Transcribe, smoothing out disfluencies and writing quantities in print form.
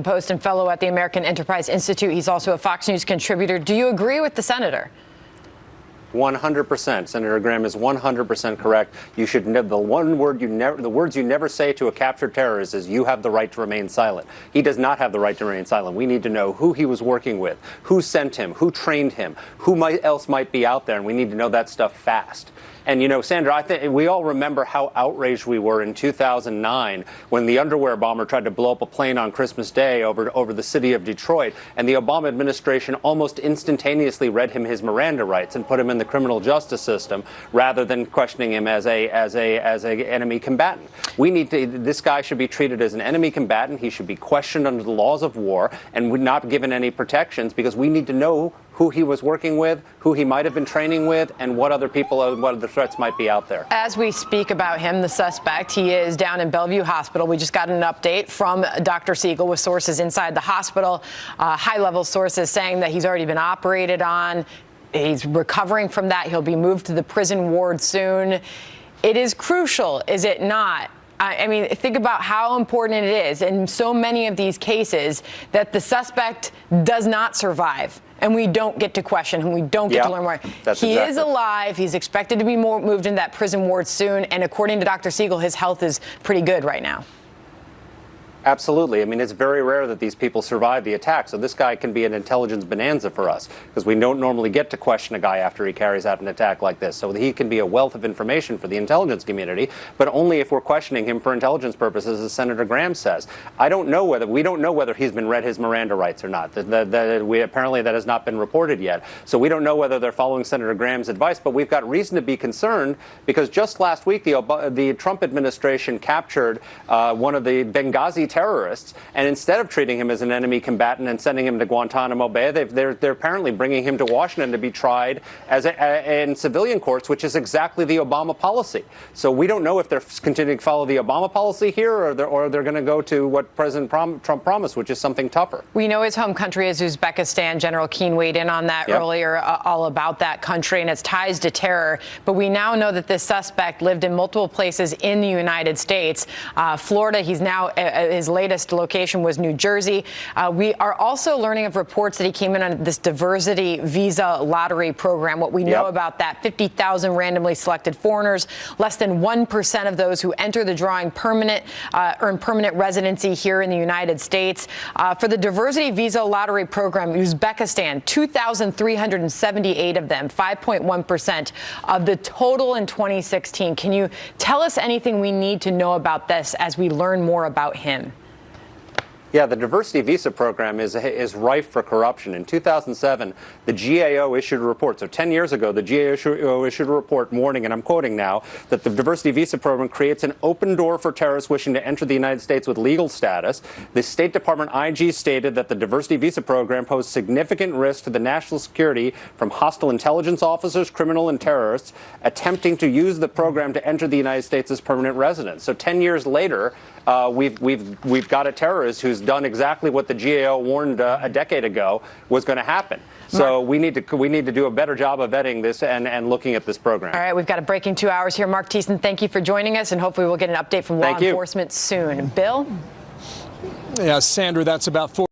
Post and fellow at the American Enterprise Institute. He's also a Fox News contributor. Do you agree with the senator? 100%. Senator Graham is 100% correct. You should the words you never say to a captured terrorist is "you have the right to remain silent." He does not have the right to remain silent. We need to know who he was working with, who sent him, who trained him, who else might be out there, and we need to know that stuff fast. And, you know, Sandra, I think we all remember how outraged we were in 2009 when the underwear bomber tried to blow up a plane on Christmas Day over the city of Detroit, and the Obama administration almost instantaneously read him his Miranda rights and put him in the criminal justice system rather than questioning him as a enemy combatant. This guy should be treated as an enemy combatant. He should be questioned under the laws of war and not given any protections, because we need to know who he was working with, who he might have been training with, and what other threats might be out there. As we speak about him, the suspect, he is down in Bellevue Hospital. We just got an update from Dr. Siegel with sources inside the hospital, high-level sources saying that he's already been operated on. He's recovering from that. He'll be moved to the prison ward soon. It is crucial, is it not? I mean, think about how important it is in so many of these cases that the suspect does not survive, and we don't get to question him. We don't get to learn more. He is alive. He's expected to be moved into that prison ward soon. And according to Dr. Siegel, his health is pretty good right now. Absolutely. I mean, it's very rare that these people survive the attack. So this guy can be an intelligence bonanza for us, because we don't normally get to question a guy after he carries out an attack like this. So he can be a wealth of information for the intelligence community, but only if we're questioning him for intelligence purposes, as Senator Graham says. We don't know whether he's been read his Miranda rights or not. Apparently that has not been reported yet. So we don't know whether they're following Senator Graham's advice, but we've got reason to be concerned, because just last week the Trump administration captured one of the Benghazi terrorists, and instead of treating him as an enemy combatant and sending him to Guantanamo Bay, they're apparently bringing him to Washington to be tried in civilian courts, which is exactly the Obama policy. So we don't know if they're continuing to follow the Obama policy here, or they're going to go to what President Trump promised, which is something tougher. We know his home country is Uzbekistan. General Keane weighed in on that earlier, all about that country and its ties to terror. But we now know that this suspect lived in multiple places in the United States. Florida, he's now his latest location was New Jersey. We are also learning of reports that he came in on this diversity visa lottery program. What we know about that, 50,000 randomly selected foreigners, less than 1% of those who enter the drawing earn permanent residency here in the United States. For the diversity visa lottery program, Uzbekistan, 2,378 of them, 5.1% of the total in 2016. Can you tell us anything we need to know about this as we learn more about him? Yeah, the diversity visa program is rife for corruption. In 2007, the GAO issued a report. So 10 years ago, the GAO issued a report warning, and I'm quoting now, that the diversity visa program creates an open door for terrorists wishing to enter the United States with legal status. The State Department IG stated that the diversity visa program posed significant risk to the national security from hostile intelligence officers, criminal and terrorists attempting to use the program to enter the United States as permanent residents. So 10 years later, we've got a terrorist who's done exactly what the GAO warned a decade ago was going to happen. So we need to do a better job of vetting this and looking at this program. All right, we've got a breaking 2 hours here. Marc Thiessen, thank you for joining us, and hopefully we'll get an update from law enforcement soon. Bill? Yeah, Sandra, that's about 4.